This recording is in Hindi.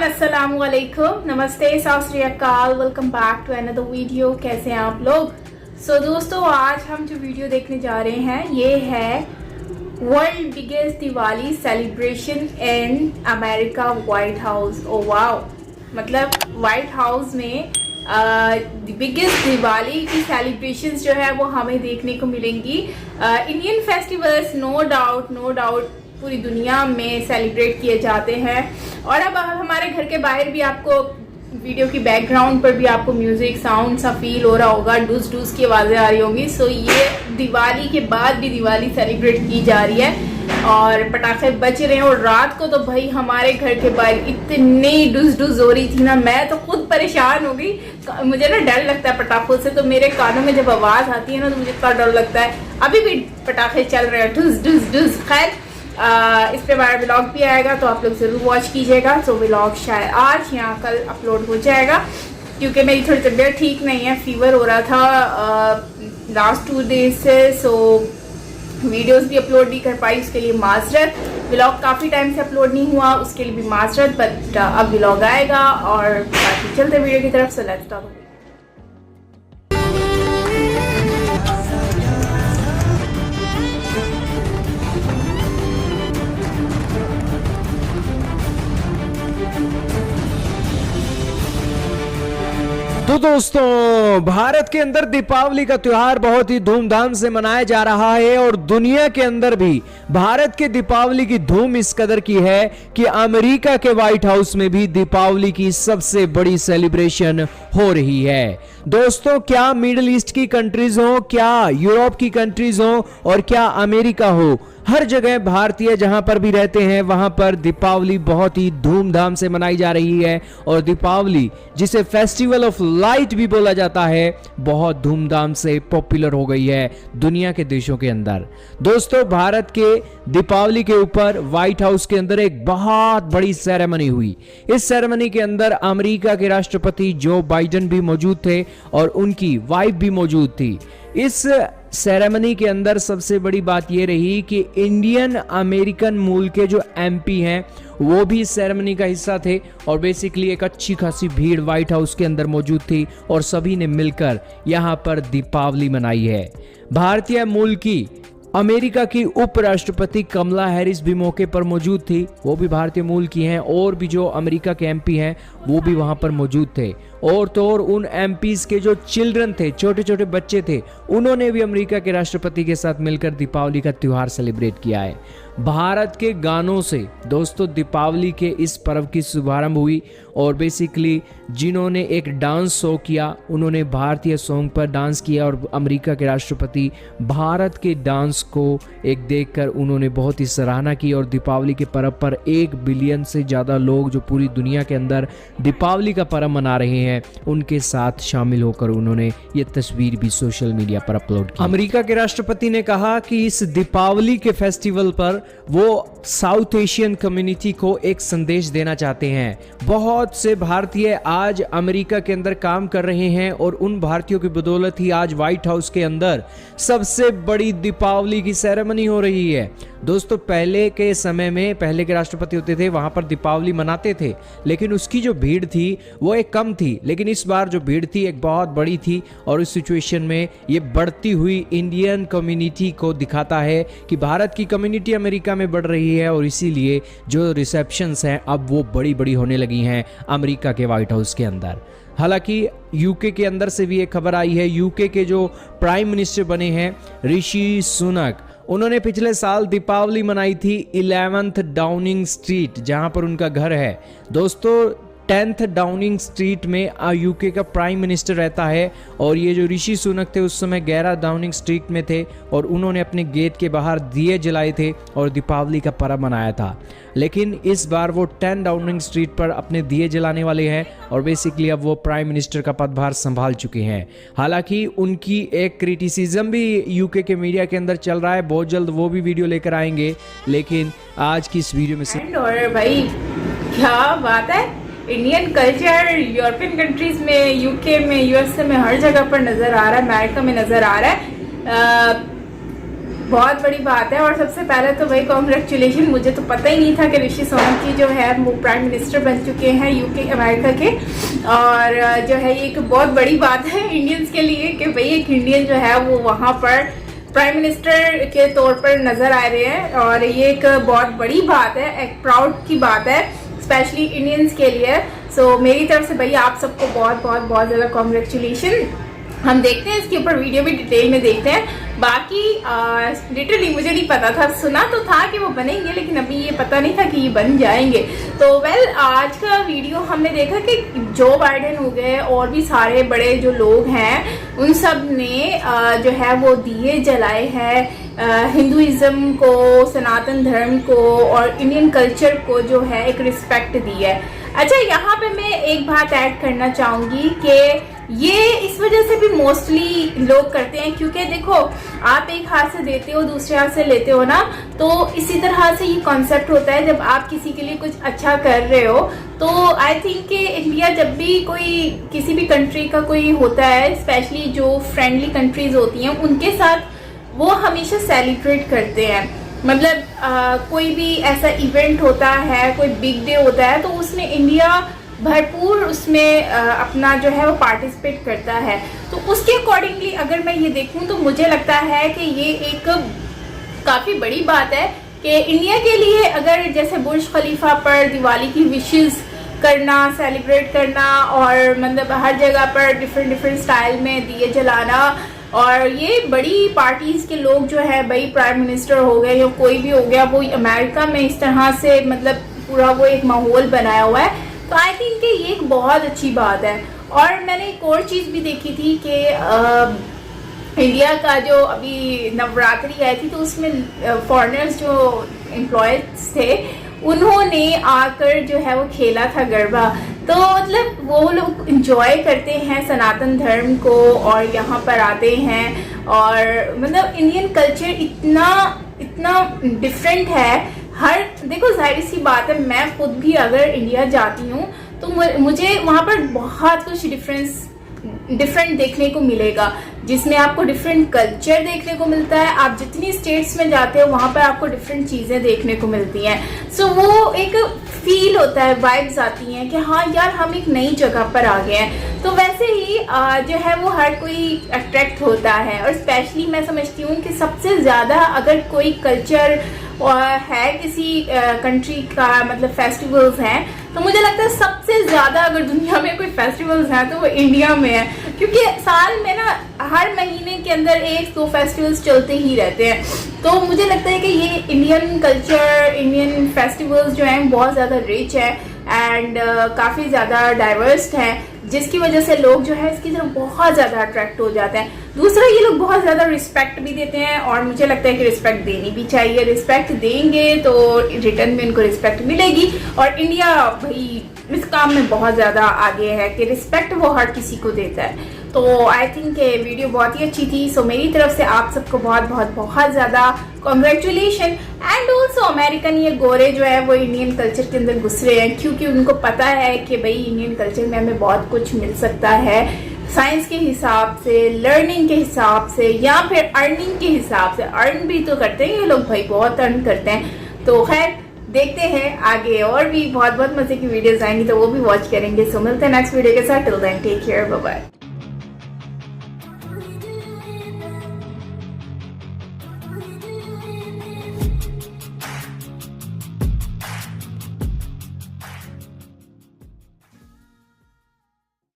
एवरीवन, अस्सलाम वालेकुम, नमस्ते, सत श्री अकाल, welcome back to another video. कैसे हैं आप लोग? दोस्तों, आज हम जो वीडियो देखने जा रहे हैं ये है world biggest Diwali celebration in America white house. Oh wow, मतलब व्हाइट हाउस में बिगेस्ट दिवाली की सेलिब्रेशंस जो है वो हमें देखने को मिलेंगी। इंडियन फेस्टिवल्स नो डाउट पूरी दुनिया में सेलिब्रेट किए जाते हैं। और अब हमारे घर के बाहर भी आपको वीडियो की बैकग्राउंड पर भी आपको म्यूजिक साउंड सा फील हो रहा होगा, डूस डूस की आवाज़ें आ रही होंगी। सो ये दिवाली के बाद भी दिवाली सेलिब्रेट की जा रही है और पटाखे बज रहे हैं। और रात को तो भाई हमारे घर के बाहर इतनी डूस डूस हो रही थी ना, मैं तो खुद परेशान हो गई। मुझे ना डर लगता है पटाखों से, तो मेरे कानों में जब आवाज़ आती है ना तो मुझे इतना डर लगता है। अभी भी पटाखे चल रहे हैं, डूस डूस डूस। खैर, इस पे हमारा व्लॉग भी आएगा तो आप लोग ज़रूर वॉच कीजिएगा। तो व्लॉग शायद आज या कल अपलोड हो जाएगा, क्योंकि मेरी थोड़ी तबीयत ठीक नहीं है, फीवर हो रहा था लास्ट 2 डेज से। सो वीडियोस भी अपलोड नहीं कर पाई, उसके लिए माजरत। व्लॉग काफ़ी टाइम से अपलोड नहीं हुआ, उसके लिए भी माजरत। बट अब व्लॉग आएगा और बाकी चलते वीडियो की तरफ। से लेट्स स्टार्ट। तो दोस्तों, भारत के अंदर दीपावली का त्योहार बहुत ही धूमधाम से मनाया जा रहा है और दुनिया के अंदर भी भारत के दीपावली की धूम इस कदर की है कि अमेरिका के व्हाइट हाउस में भी दीपावली की सबसे बड़ी सेलिब्रेशन हो रही है। दोस्तों, क्या मिडिल ईस्ट की कंट्रीज हो, क्या यूरोप की कंट्रीज हो और क्या अमेरिका हो, हर जगह भारतीय जहां पर भी रहते हैं वहां पर दीपावली बहुत ही धूमधाम से मनाई जा रही है। और दीपावली, जिसे फेस्टिवल ऑफ लाइट भी बोला जाता है, बहुत धूमधाम से पॉपुलर हो गई है दुनिया के देशों के अंदर। दोस्तों, भारत के दीपावली के ऊपर व्हाइट हाउस के अंदर एक बहुत बड़ी सेरेमनी हुई। इस सेरेमनी के अंदर अमेरिका के राष्ट्रपति जो बाइडेन भी मौजूद थे और उनकी वाइफ भी मौजूद थी। इस सेरेमनी के अंदर सबसे बड़ी बात यह रही कि इंडियन अमेरिकन मूल के जो एमपी हैं वो भी इस सेरेमनी का हिस्सा थे और बेसिकली एक अच्छी खासी भीड़ व्हाइट हाउस के अंदर मौजूद थी और सभी ने मिलकर यहां पर दीपावली मनाई है। भारतीय मूल की अमेरिका की उपराष्ट्रपति कमला हैरिस भी मौके पर मौजूद थी, वो भी भारतीय मूल की हैं। और भी जो अमेरिका के एमपी हैं वो भी वहां पर मौजूद थे। और तो और उन एमपीज के जो चिल्ड्रन थे, छोटे छोटे बच्चे थे, उन्होंने भी अमेरिका के राष्ट्रपति के साथ मिलकर दीपावली का त्योहार सेलिब्रेट किया है। भारत के गानों से दोस्तों दीपावली के इस पर्व की शुभारंभ हुई और बेसिकली जिन्होंने एक डांस शो किया उन्होंने भारतीय सॉन्ग पर डांस किया और अमेरिका के राष्ट्रपति भारत के डांस को एक देखकर उन्होंने बहुत ही सराहना की। और दीपावली के पर्व पर 1 बिलियन से ज़्यादा लोग जो पूरी दुनिया के अंदर दीपावली का पर्व मना रहे हैं उनके साथ शामिल होकर उन्होंने ये तस्वीर भी सोशल मीडिया पर अपलोड की। अमेरिका के राष्ट्रपति ने कहा कि इस दीपावली के फेस्टिवल पर वो साउथ एशियन कम्युनिटी को एक संदेश देना चाहते हैं। बहुत से भारतीय आज अमेरिका के अंदर काम कर रहे हैं और उन भारतीयों की बदौलत ही आज व्हाइट हाउस के अंदर सबसे बड़ी दीपावली की सेरेमनी हो रही है। दोस्तों, पहले के समय में पहले के राष्ट्रपति होते थे वहां पर दीपावली मनाते थे, लेकिन उसकी जो भीड़ थी वो एक कम थी। लेकिन इस बार जो भीड़ थी एक बहुत बड़ी थी और इस सिचुएशन में ये बढ़ती हुई इंडियन कम्युनिटी को दिखाता है कि भारत की कम्युनिटी अमेरिका में बढ़ रही है और इसीलिए जो रिसेप्शंस हैं अब वो बड़ी बड़ी होने लगी हैं अमेरिका के व्हाइट हाउस के अंदर। हालांकि यूके के अंदर से भी एक खबर आई है। यूके के जो प्राइम मिनिस्टर बने हैं ऋषि सुनक, उन्होंने पिछले साल दीपावली मनाई थी 11th डाउनिंग स्ट्रीट जहां पर उनका घर है। दोस्तों, 10th डाउनिंग स्ट्रीट में यूके का प्राइम मिनिस्टर रहता है और ये जो ऋषि सुनक थे उस समय 11 डाउनिंग स्ट्रीट में थे और उन्होंने अपने गेट के बाहर दिए जलाए थे और दीपावली का पर्व मनाया था। लेकिन इस बार वो 10 डाउनिंग स्ट्रीट पर अपने दिए जलाने वाले हैं और बेसिकली अब वो प्राइम मिनिस्टर का पदभार संभाल चुके हैं। हालांकि उनकी एक क्रिटिसिज्म भी यूके के मीडिया के अंदर चल रहा है, बहुत जल्द वो भी वीडियो लेकर आएंगे। लेकिन आज की इस वीडियो में और भाई क्या बात है, इंडियन कल्चर यूरोपियन कंट्रीज में, यूके में, यूएसए में हर जगह पर नज़र आ रहा है, अमेरिका में नज़र आ रहा है। बहुत बड़ी बात है। और सबसे पहले तो भाई कॉन्ग्रेचुलेशन, मुझे तो पता ही नहीं था कि ऋषि सोलंकी जो है वो प्राइम मिनिस्टर बन चुके हैं यूके अमेरिका के। और जो है ये एक बहुत बड़ी बात है इंडियंस के लिए कि भाई एक इंडियन जो है वो वहाँ पर प्राइम मिनिस्टर के तौर पर नजर आ रहे हैं। और ये एक बहुत बड़ी बात है, एक प्राउड की बात है स्पेशली इंडियंस के लिए। सो मेरी तरफ से भैया आप सबको बहुत बहुत बहुत ज़्यादा कॉन्ग्रेचुलेशन। हम देखते हैं इसके ऊपर वीडियो भी डिटेल में देखते हैं। बाकी लिटरली मुझे नहीं पता था, सुना तो था कि वो बनेंगे लेकिन अभी ये पता नहीं था कि ये बन जाएंगे। तो आज का वीडियो हमने देखा कि जो बाइडेन हो गए और भी सारे बड़े जो लोग हैं उन सब ने जो है वो दिए जलाए हैं हिंदुइज्म को, सनातन धर्म को और इंडियन कल्चर को जो है एक रिस्पेक्ट दी है। अच्छा, यहाँ पे मैं एक बात ऐड करना चाहूँगी कि ये इस वजह से भी मोस्टली लोग करते हैं क्योंकि देखो आप एक हाथ से देते हो दूसरे हाथ से लेते हो ना, तो इसी तरह से ये कॉन्सेप्ट होता है। जब आप किसी के लिए कुछ अच्छा कर रहे हो तो आई थिंक कि इंडिया जब भी कोई किसी भी कंट्री का कोई होता है, स्पेशली जो फ्रेंडली कंट्रीज होती हैं उनके साथ वो हमेशा सेलिब्रेट करते हैं। मतलब कोई भी ऐसा इवेंट होता है, कोई बिग डे होता है तो उसमें इंडिया भरपूर उसमें अपना जो है वो पार्टिसिपेट करता है। तो उसके अकॉर्डिंगली अगर मैं ये देखूं तो मुझे लगता है कि ये एक काफ़ी बड़ी बात है कि इंडिया के लिए अगर जैसे बुर्ज खलीफा पर दिवाली की विशेस करना, सेलिब्रेट करना और मतलब हर जगह पर डिफरेंट स्टाइल में दिए जलाना, और ये बड़ी पार्टीज के लोग जो है भाई प्राइम मिनिस्टर हो गए या कोई भी हो गया वो अमेरिका में इस तरह से मतलब पूरा वो एक माहौल बनाया हुआ है। तो आई थिंक कि ये एक बहुत अच्छी बात है। और मैंने एक और चीज़ भी देखी थी कि इंडिया का जो अभी नवरात्रि आई थी तो उसमें फॉरेनर्स जो एम्प्लॉयज थे उन्होंने आकर जो है वो खेला था गरबा। तो मतलब वो लोग इंजॉय करते हैं सनातन धर्म को और यहाँ पर आते हैं। और मतलब इंडियन कल्चर इतना डिफरेंट है। हर देखो जाहिर सी बात है, मैं खुद भी अगर इंडिया जाती हूँ तो मुझे वहाँ पर बहुत कुछ डिफरेंट देखने को मिलेगा, जिसमें आपको डिफरेंट कल्चर देखने को मिलता है। आप जितनी स्टेट्स में जाते हो वहाँ पर आपको डिफरेंट चीज़ें देखने को मिलती हैं। सो वो एक फील होता है, वाइब्स आती हैं कि हाँ यार हम एक नई जगह पर आ गए हैं। तो वैसे ही जो है वो हर कोई अट्रैक्ट होता है। और स्पेशली मैं समझती हूँ कि सबसे ज़्यादा अगर कोई कल्चर है किसी कंट्री का मतलब फेस्टिवल्स हैं तो मुझे लगता है सबसे ज़्यादा अगर दुनिया में कोई फेस्टिवल्स हैं तो वो इंडिया में है, क्योंकि साल में ना हर महीने के अंदर 1-2 फेस्टिवल्स चलते ही रहते हैं। तो मुझे लगता है कि ये इंडियन कल्चर, इंडियन फेस्टिवल्स जो हैं बहुत ज़्यादा रिच है एंड काफ़ी ज़्यादा डाइवर्स हैं, जिसकी वजह से लोग जो है इसकी तरफ बहुत ज़्यादा अट्रैक्ट हो जाते हैं। दूसरा, ये लोग बहुत ज़्यादा रिस्पेक्ट भी देते हैं और मुझे लगता है कि रिस्पेक्ट देनी भी चाहिए। रिस्पेक्ट देंगे तो रिटर्न में इनको रिस्पेक्ट मिलेगी। और इंडिया भाई इस काम में बहुत ज़्यादा आगे है कि रिस्पेक्ट वो हर किसी को देता है। तो आई थिंक वीडियो बहुत ही अच्छी थी। सो मेरी तरफ से आप सबको बहुत ज़्यादा कॉन्ग्रेचुलेशन। एंड ऑल्सो अमेरिकन ये गोरे जो है वो इंडियन कल्चर के अंदर घुस रहे हैं क्योंकि उनको पता है कि भाई इंडियन कल्चर में हमें बहुत कुछ मिल सकता है, साइंस के हिसाब से, लर्निंग के हिसाब से या फिर अर्निंग के हिसाब से। अर्न भी तो करते हैं ये लोग भाई, बहुत अर्न करते हैं। तो खैर देखते हैं आगे और भी बहुत मजे की वीडियोस आएंगी तो वो भी वॉच करेंगे। सो मिलते हैं नेक्स्ट वीडियो के साथ। Till then take care, bye bye.